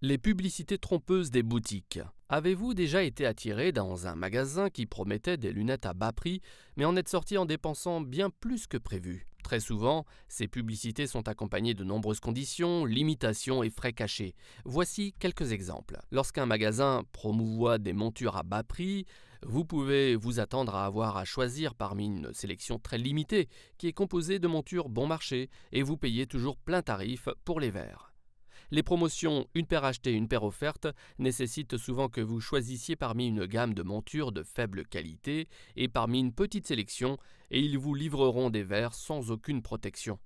Les publicités trompeuses des boutiques. Avez-vous déjà été attiré dans un magasin qui promettait des lunettes à bas prix, mais en êtes sorti en dépensant bien plus que prévu? Très souvent, ces publicités sont accompagnées de nombreuses conditions, limitations et frais cachés. Voici quelques exemples. Lorsqu'un magasin promouvoit des montures à bas prix, vous pouvez vous attendre à avoir à choisir parmi une sélection très limitée qui est composée de montures bon marché et vous payez toujours plein tarif pour les verres. Les promotions une paire achetée, une paire offerte nécessitent souvent que vous choisissiez parmi une gamme de montures de faible qualité et parmi une petite sélection et ils vous livreront des verres sans aucune protection.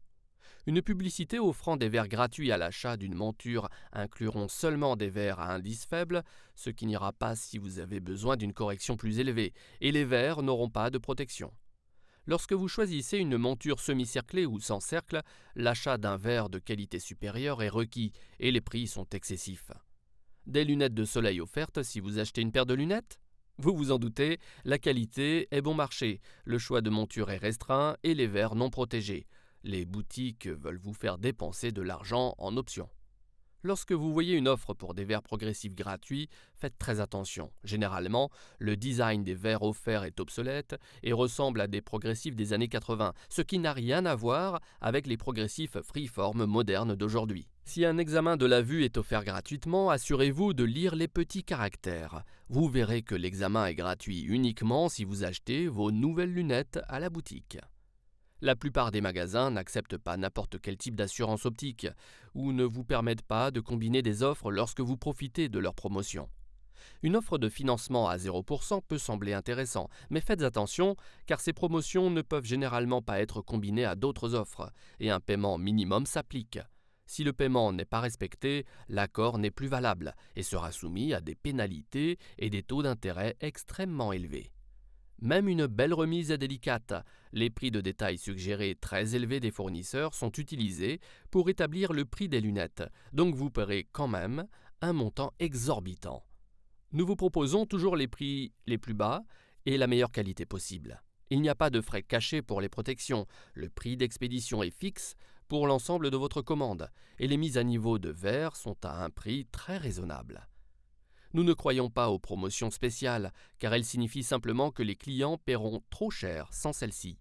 Une publicité offrant des verres gratuits à l'achat d'une monture incluront seulement des verres à indice faible, ce qui n'ira pas si vous avez besoin d'une correction plus élevée, et les verres n'auront pas de protection. Lorsque vous choisissez une monture semi-cerclée ou sans cercle, l'achat d'un verre de qualité supérieure est requis et les prix sont excessifs. Des lunettes de soleil offertes si vous achetez une paire de lunettes? Vous vous en doutez, la qualité est bon marché, le choix de monture est restreint et les verres non protégés. Les boutiques veulent vous faire dépenser de l'argent en options. Lorsque vous voyez une offre pour des verres progressifs gratuits, faites très attention. Généralement, le design des verres offerts est obsolète et ressemble à des progressifs des années 80, ce qui n'a rien à voir avec les progressifs freeform modernes d'aujourd'hui. Si un examen de la vue est offert gratuitement, assurez-vous de lire les petits caractères. Vous verrez que l'examen est gratuit uniquement si vous achetez vos nouvelles lunettes à la boutique. La plupart des magasins n'acceptent pas n'importe quel type d'assurance optique ou ne vous permettent pas de combiner des offres lorsque vous profitez de leurs promotions. Une offre de financement à 0% peut sembler intéressant, mais faites attention car ces promotions ne peuvent généralement pas être combinées à d'autres offres et un paiement minimum s'applique. Si le paiement n'est pas respecté, l'accord n'est plus valable et sera soumis à des pénalités et des taux d'intérêt extrêmement élevés. Même une belle remise est délicate. Les prix de détail suggérés très élevés des fournisseurs sont utilisés pour établir le prix des lunettes, donc vous paierez quand même un montant exorbitant. Nous vous proposons toujours les prix les plus bas et la meilleure qualité possible. Il n'y a pas de frais cachés pour les protections, le prix d'expédition est fixe pour l'ensemble de votre commande et les mises à niveau de verres sont à un prix très raisonnable. Nous ne croyons pas aux promotions spéciales, car elles signifient simplement que les clients paieront trop cher sans celles-ci.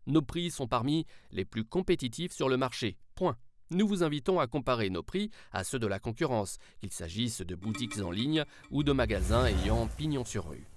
Nos prix sont parmi les plus compétitifs sur le marché. Point. Nous vous invitons à comparer nos prix à ceux de la concurrence, qu'il s'agisse de boutiques en ligne ou de magasins ayant pignon sur rue.